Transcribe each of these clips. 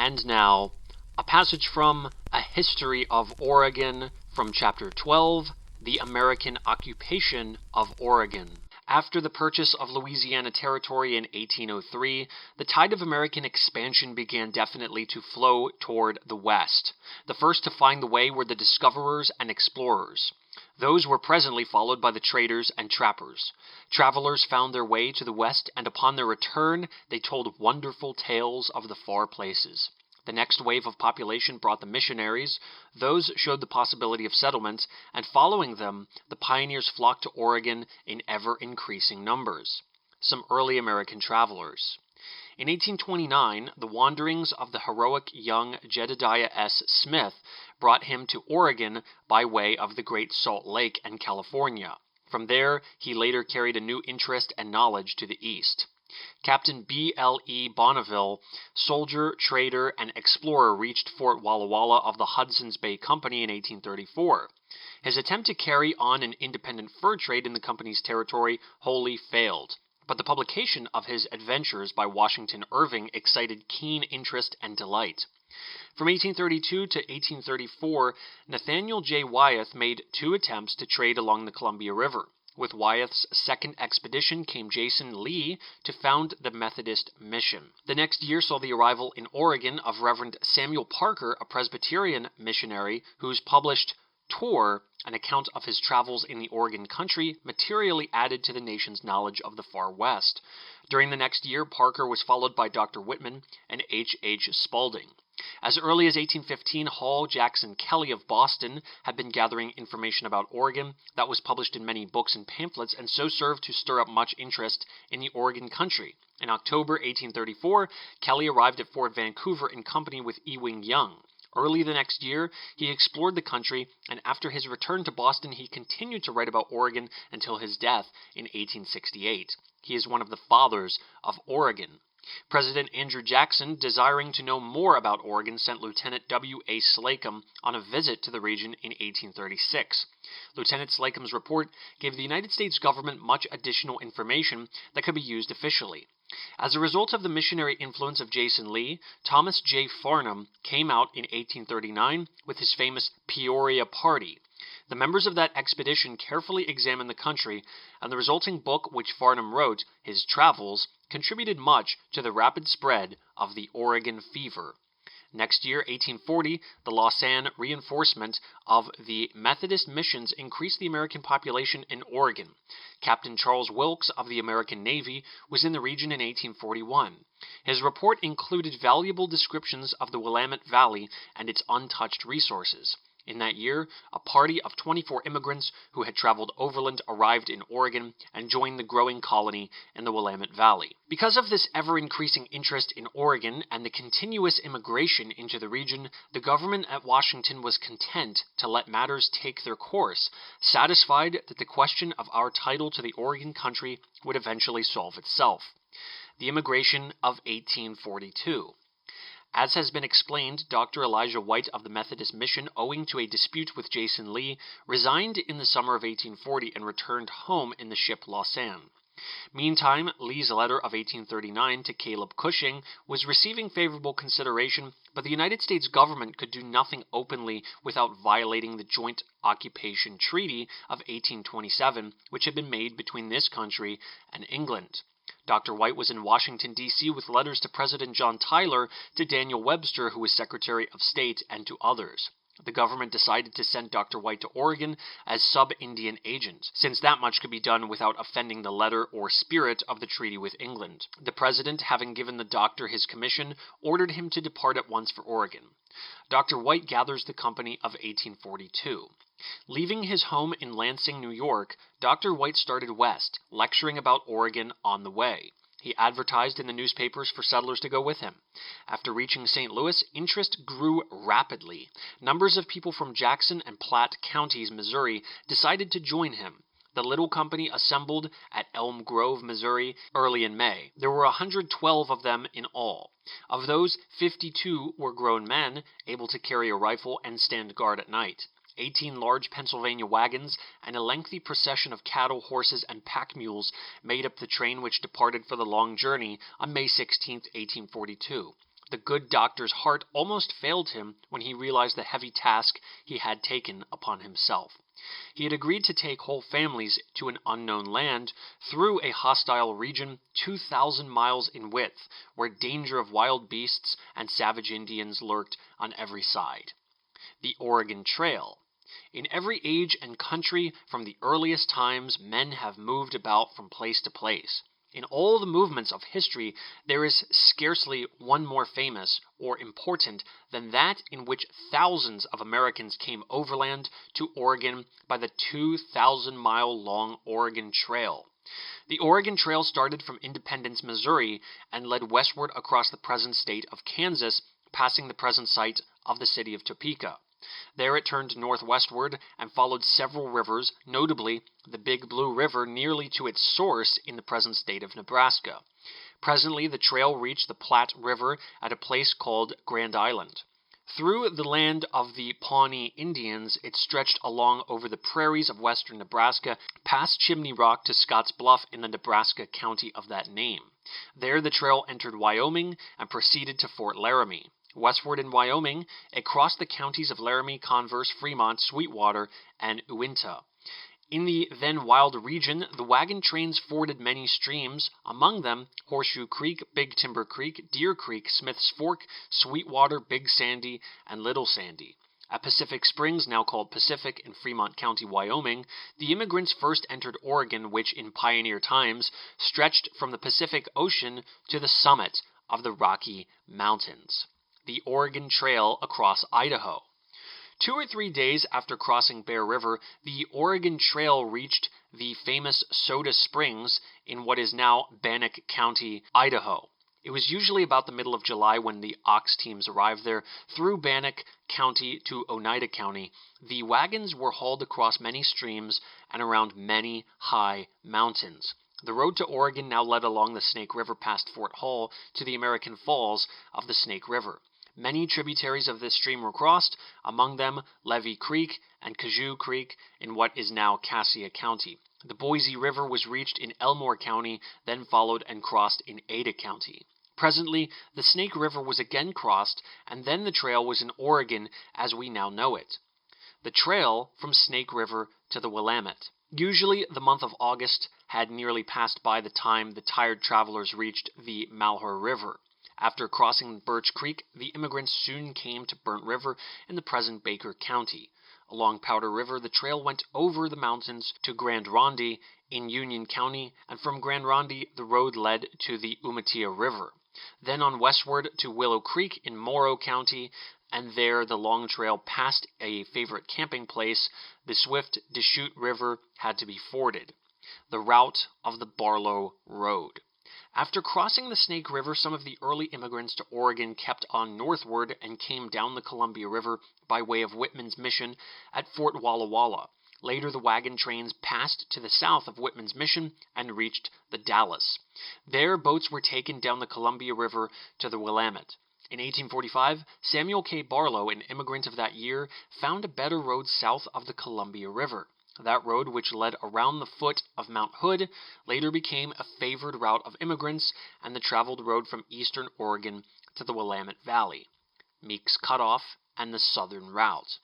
And now, a passage from A History of Oregon from Chapter 12, The American Occupation of Oregon. After the purchase of Louisiana Territory in 1803, the tide of American expansion began definitely to flow toward the west. The first to find the way were the discoverers and explorers. Those were presently followed by the traders and trappers. Travelers found their way to the west, and upon their return they told wonderful tales of the far places. The next wave of population brought the missionaries. Those showed the possibility of settlement, and following them, the pioneers flocked to Oregon in ever-increasing numbers. Some early American travelers. In 1829, the wanderings of the heroic young Jedediah S. Smith brought him to Oregon by way of the Great Salt Lake and California. From there, he later carried a new interest and knowledge to the east. Captain B.L.E. Bonneville, soldier, trader, and explorer, reached Fort Walla Walla of the Hudson's Bay Company in 1834. His attempt to carry on an independent fur trade in the company's territory wholly failed, but the publication of his adventures by Washington Irving excited keen interest and delight. From 1832 to 1834, Nathaniel J. Wyeth made 2 attempts to trade along the Columbia River. With Wyeth's second expedition came Jason Lee to found the Methodist Mission. The next year saw the arrival in Oregon of Reverend Samuel Parker, a Presbyterian missionary whose published Tour, an account of his travels in the Oregon country, materially added to the nation's knowledge of the far west. During the next year, Parker was followed by Dr. Whitman and H. Spaulding. As early as 1815, Hall Jackson Kelly of Boston had been gathering information about Oregon that was published in many books and pamphlets, and so served to stir up much interest in the Oregon country. In October 1834, Kelly arrived at Fort Vancouver in company with Ewing Young. Early the next year, he explored the country, and after his return to Boston, he continued to write about Oregon until his death in 1868. He is one of the fathers of Oregon. President Andrew Jackson, desiring to know more about Oregon, sent Lieutenant W.A. Slocum on a visit to the region in 1836. Lieutenant Slocum's report gave the United States government much additional information that could be used officially. As a result of the missionary influence of Jason Lee, Thomas J. Farnham came out in 1839 with his famous Peoria Party. The members of that expedition carefully examined the country, and the resulting book which Farnham wrote, his Travels, contributed much to the rapid spread of the Oregon fever. Next year, 1840, the Lausanne reinforcement of the Methodist missions increased the American population in Oregon. Captain Charles Wilkes of the American Navy was in the region in 1841. His report included valuable descriptions of the Willamette Valley and its untouched resources. In that year, a party of 24 immigrants who had traveled overland arrived in Oregon and joined the growing colony in the Willamette Valley. Because of this ever-increasing interest in Oregon and the continuous immigration into the region, the government at Washington was content to let matters take their course, satisfied that the question of our title to the Oregon country would eventually solve itself. The immigration of 1842. As has been explained, Dr. Elijah White of the Methodist Mission, owing to a dispute with Jason Lee, resigned in the summer of 1840 and returned home in the ship Lausanne. Meantime, Lee's letter of 1839 to Caleb Cushing was receiving favorable consideration, but the United States government could do nothing openly without violating the Joint Occupation Treaty of 1827, which had been made between this country and England. Dr. White was in Washington, D.C. with letters to President John Tyler, to Daniel Webster, who was Secretary of State, and to others. The government decided to send Dr. White to Oregon as sub-Indian agent, since that much could be done without offending the letter or spirit of the treaty with England. The president, having given the doctor his commission, ordered him to depart at once for Oregon. Dr. White gathers the company of 1842. Leaving his home in Lansing, New York, Dr. White started west, lecturing about Oregon on the way. He advertised in the newspapers for settlers to go with him. After reaching St. Louis, interest grew rapidly. Numbers of people from Jackson and Platte counties, Missouri, decided to join him. The little company assembled at Elm Grove, Missouri, early in May. There were 112 of them in all. Of those, 52 were grown men, able to carry a rifle and stand guard at night. 18 large Pennsylvania wagons, and a lengthy procession of cattle, horses, and pack mules made up the train which departed for the long journey on May 16, 1842. The good doctor's heart almost failed him when he realized the heavy task he had taken upon himself. He had agreed to take whole families to an unknown land through a hostile region 2,000 miles in width, where danger of wild beasts and savage Indians lurked on every side. The Oregon Trail. In every age and country from the earliest times, men have moved about from place to place. In all the movements of history, there is scarcely one more famous or important than that in which thousands of Americans came overland to Oregon by the 2,000-mile-long Oregon Trail. The Oregon Trail started from Independence, Missouri, and led westward across the present state of Kansas, passing the present site of the city of Topeka. There it turned northwestward and followed several rivers, notably the Big Blue River, nearly to its source in the present state of Nebraska. Presently, the trail reached the Platte River at a place called Grand Island. Through the land of the Pawnee Indians, it stretched along over the prairies of western Nebraska, past Chimney Rock to Scotts Bluff in the Nebraska county of that name. There the trail entered Wyoming and proceeded to Fort Laramie. Westward in Wyoming, it crossed the counties of Laramie, Converse, Fremont, Sweetwater, and Uinta. In the then wild region, the wagon trains forded many streams, among them Horseshoe Creek, Big Timber Creek, Deer Creek, Smith's Fork, Sweetwater, Big Sandy, and Little Sandy. At Pacific Springs, now called Pacific, in Fremont County, Wyoming, the immigrants first entered Oregon, which in pioneer times stretched from the Pacific Ocean to the summit of the Rocky Mountains. The Oregon Trail across Idaho. 2 or 3 days after crossing Bear River, the Oregon Trail reached the famous Soda Springs in what is now Bannock County, Idaho. It was usually about the middle of July when the ox teams arrived there. Through Bannock County to Oneida County, the wagons were hauled across many streams and around many high mountains. The road to Oregon now led along the Snake River past Fort Hall to the American Falls of the Snake River. Many tributaries of this stream were crossed, among them Levee Creek and Kajou Creek in what is now Cassia County. The Boise River was reached in Elmore County, then followed and crossed in Ada County. Presently, the Snake River was again crossed, and then the trail was in Oregon as we now know it. The trail from Snake River to the Willamette. Usually the month of August had nearly passed by the time the tired travelers reached the Malheur River. After crossing Birch Creek, the immigrants soon came to Burnt River in the present Baker County. Along Powder River, the trail went over the mountains to Grand Ronde in Union County, and from Grand Ronde the road led to the Umatilla River. Then on westward to Willow Creek in Morrow County, and there the long trail passed a favorite camping place. The swift Deschutes River had to be forded. The route of the Barlow Road. After crossing the Snake River, some of the early immigrants to Oregon kept on northward and came down the Columbia River by way of Whitman's Mission at Fort Walla Walla. Later, the wagon trains passed to the south of Whitman's Mission and reached the Dalles. There, boats were taken down the Columbia River to the Willamette. In 1845, Samuel K. Barlow, an immigrant of that year, found a better road south of the Columbia River. That road, which led around the foot of Mount Hood, later became a favored route of immigrants and the traveled road from eastern Oregon to the Willamette Valley, Meek's Cutoff, and the southern route.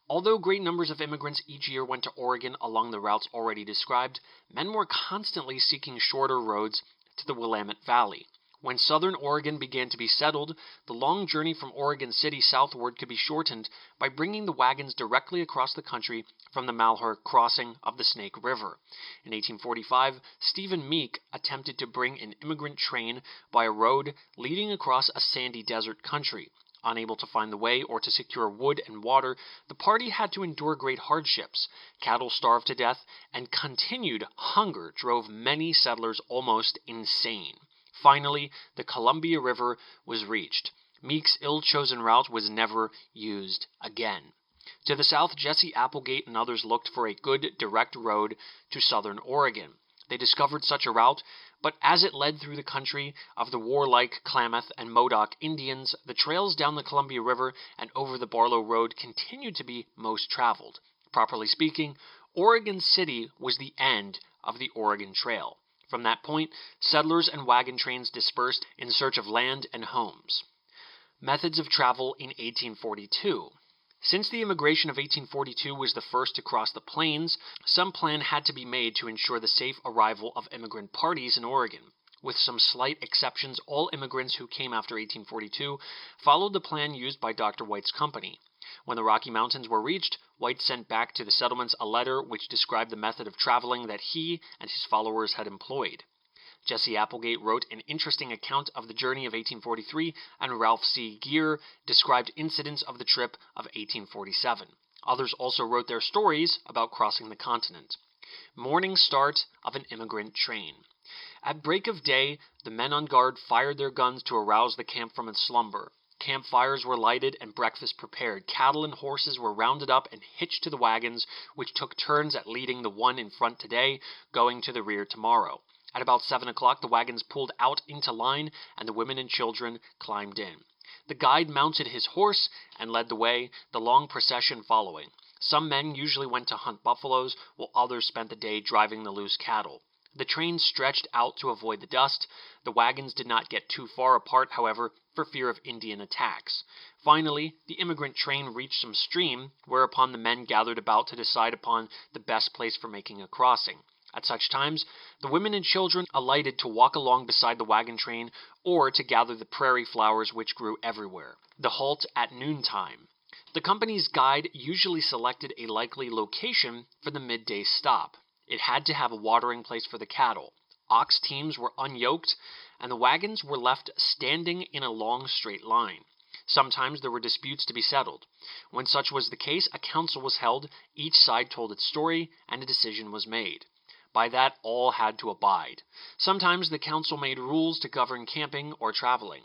Although great numbers of immigrants each year went to Oregon along the routes already described, men were constantly seeking shorter roads to the Willamette Valley. When southern Oregon began to be settled, the long journey from Oregon City southward could be shortened by bringing the wagons directly across the country from the Malheur crossing of the Snake River. In 1845, Stephen Meek attempted to bring an immigrant train by a road leading across a sandy desert country. Unable to find the way or to secure wood and water, the party had to endure great hardships. Cattle starved to death, and continued hunger drove many settlers almost insane. Finally, the Columbia River was reached. Meek's ill-chosen route was never used again. To the south, Jesse Applegate and others looked for a good direct road to southern Oregon. They discovered such a route, but as it led through the country of the warlike Klamath and Modoc Indians, the trails down the Columbia River and over the Barlow Road continued to be most traveled. Properly speaking, Oregon City was the end of the Oregon Trail. From that point, settlers and wagon trains dispersed in search of land and homes. Methods of travel in 1842. Since the immigration of 1842 was the first to cross the plains, some plan had to be made to ensure the safe arrival of immigrant parties in Oregon. With some slight exceptions, all immigrants who came after 1842 followed the plan used by Dr. White's company. When the Rocky Mountains were reached, White sent back to the settlements a letter which described the method of traveling that he and his followers had employed. Jesse Applegate wrote an interesting account of the journey of 1843, and Ralph C. Geer described incidents of the trip of 1847. Others also wrote their stories about crossing the continent. Morning start of an immigrant train. At break of day, the men on guard fired their guns to arouse the camp from its slumber. Campfires were lighted and breakfast prepared. Cattle and horses were rounded up and hitched to the wagons, which took turns at leading the one in front today, going to the rear tomorrow. At about 7 o'clock, the wagons pulled out into line, and the women and children climbed in. The guide mounted his horse and led the way, the long procession following. Some men usually went to hunt buffaloes, while others spent the day driving the loose cattle. The train stretched out to avoid the dust. The wagons did not get too far apart, however, for fear of Indian attacks. Finally, the immigrant train reached some stream, whereupon the men gathered about to decide upon the best place for making a crossing. At such times, the women and children alighted to walk along beside the wagon train or to gather the prairie flowers which grew everywhere. The halt at noontime. The company's guide usually selected a likely location for the midday stop. It had to have a watering place for the cattle. Ox teams were unyoked, and the wagons were left standing in a long straight line. Sometimes there were disputes to be settled. When such was the case, a council was held, each side told its story, and a decision was made. By that all had to abide. Sometimes the council made rules to govern camping or traveling.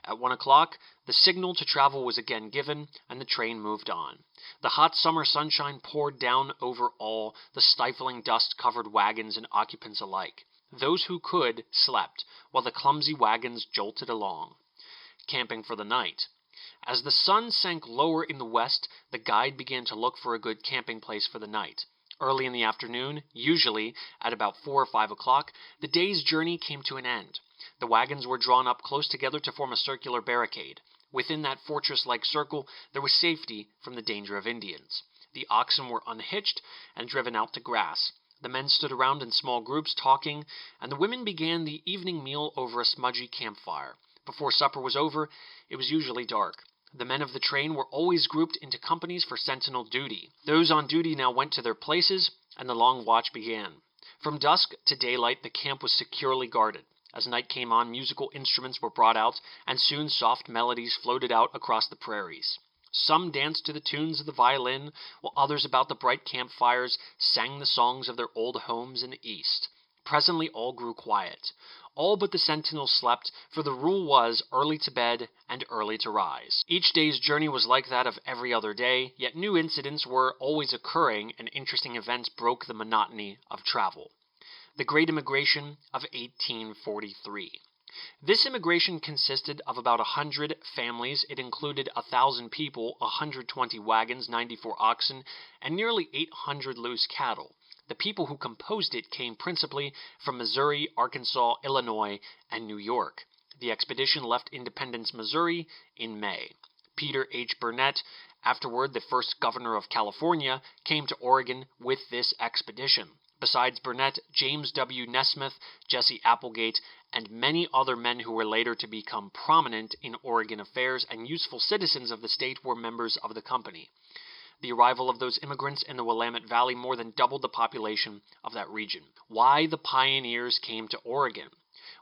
At 1 o'clock, the signal to travel was again given, and the train moved on. The hot summer sunshine poured down over all, the stifling dust covered wagons and occupants alike. Those who could slept, while the clumsy wagons jolted along. Camping for the night. As the sun sank lower in the west, the guide began to look for a good camping place for the night. Early in the afternoon, usually at about 4 or 5 o'clock, the day's journey came to an end. The wagons were drawn up close together to form a circular barricade. Within that fortress-like circle, there was safety from the danger of Indians. The oxen were unhitched and driven out to grass. The men stood around in small groups talking, and the women began the evening meal over a smudgy campfire. Before supper was over, it was usually dark. The men of the train were always grouped into companies for sentinel duty. Those on duty now went to their places, and the long watch began. From dusk to daylight, the camp was securely guarded. As night came on, musical instruments were brought out, and soon soft melodies floated out across the prairies. Some danced to the tunes of the violin, while others about the bright campfires sang the songs of their old homes in the east. Presently all grew quiet. All but the sentinels slept, for the rule was early to bed and early to rise. Each day's journey was like that of every other day, yet new incidents were always occurring, and interesting events broke the monotony of travel. The Great Immigration of 1843. This immigration consisted of about 100 families. It included 1,000 people, 120 wagons, 94 oxen, and nearly 800 loose cattle. The people who composed it came principally from Missouri, Arkansas, Illinois, and New York. The expedition left Independence, Missouri, in May. Peter H. Burnett, afterward the first governor of California, came to Oregon with this expedition. Besides Burnett, James W. Nesmith, Jesse Applegate, and many other men who were later to become prominent in Oregon affairs and useful citizens of the state were members of the company. The arrival of those immigrants in the Willamette Valley more than doubled the population of that region. Why the pioneers came to Oregon?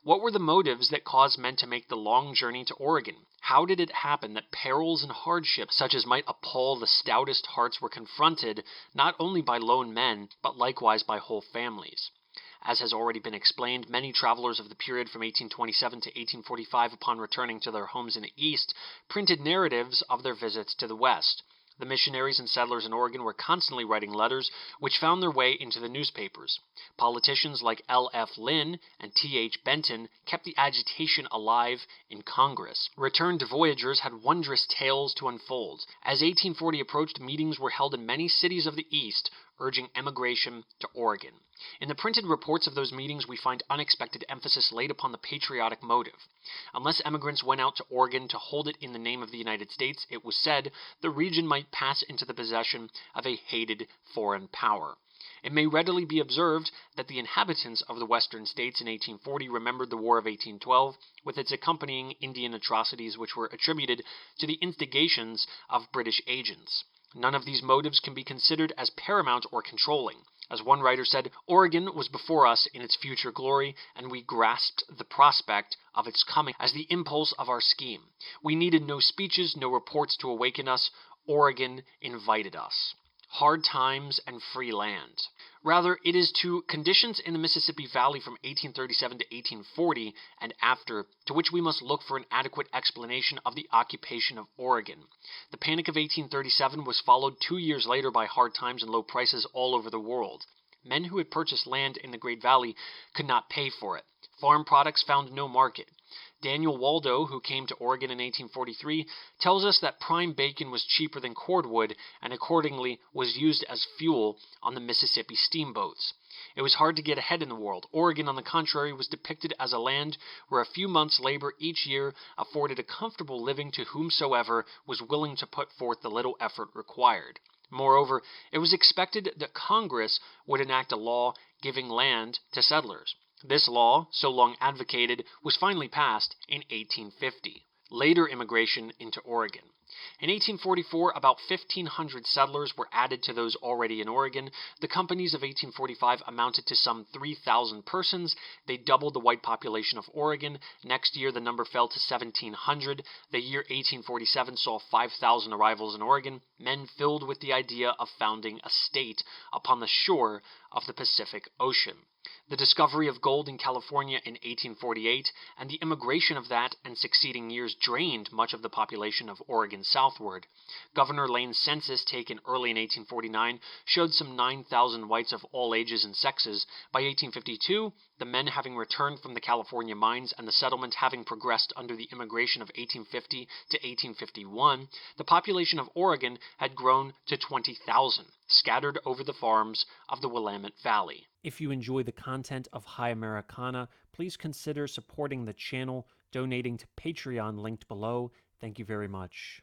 What were the motives that caused men to make the long journey to Oregon? How did it happen that perils and hardships such as might appall the stoutest hearts were confronted not only by lone men, but likewise by whole families? As has already been explained, many travelers of the period from 1827 to 1845, upon returning to their homes in the East, printed narratives of their visits to the West. The missionaries and settlers in Oregon were constantly writing letters which found their way into the newspapers. Politicians like L. F. Lynn and T. H. Benton kept the agitation alive in Congress. Returned voyagers had wondrous tales to unfold. As 1840 approached, meetings were held in many cities of the East, urging emigration to Oregon. In the printed reports of those meetings, we find unexpected emphasis laid upon the patriotic motive. Unless emigrants went out to Oregon to hold it in the name of the United States, it was said, the region might pass into the possession of a hated foreign power. It may readily be observed that the inhabitants of the western states in 1840 remembered the War of 1812, with its accompanying Indian atrocities which were attributed to the instigations of British agents. None of these motives can be considered as paramount or controlling. As one writer said, Oregon was before us in its future glory, and we grasped the prospect of its coming as the impulse of our scheme. We needed no speeches, no reports to awaken us. Oregon invited us. Hard times and free land. Rather, it is to conditions in the Mississippi Valley from 1837 to 1840 and after to which we must look for an adequate explanation of the occupation of Oregon. The Panic of 1837 was followed 2 years later by hard times and low prices all over the world. Men who had purchased land in the Great Valley could not pay for it. Farm products found no market. Daniel Waldo, who came to Oregon in 1843, tells us that prime bacon was cheaper than cordwood and accordingly was used as fuel on the Mississippi steamboats. It was hard to get ahead in the world. Oregon, on the contrary, was depicted as a land where a few months' labor each year afforded a comfortable living to whomsoever was willing to put forth the little effort required. Moreover, it was expected that Congress would enact a law giving land to settlers. This law, so long advocated, was finally passed in 1850. Later immigration into Oregon. In 1844, about 1,500 settlers were added to those already in Oregon. The companies of 1845 amounted to some 3,000 persons. They doubled the white population of Oregon. Next year, the number fell to 1,700. The year 1847 saw 5,000 arrivals in Oregon, men filled with the idea of founding a state upon the shore of the Pacific Ocean. The discovery of gold in California in 1848 and the immigration of that and succeeding years drained much of the population of Oregon southward. Governor Lane's census, taken early in 1849, showed some 9,000 whites of all ages and sexes. By 1852, the men having returned from the California mines and the settlement having progressed under the immigration of 1850 to 1851, the population of Oregon had grown to 20,000, scattered over the farms of the Willamette Valley. If you enjoy the content of High Americana, please consider supporting the channel, donating to Patreon linked below. Thank you very much.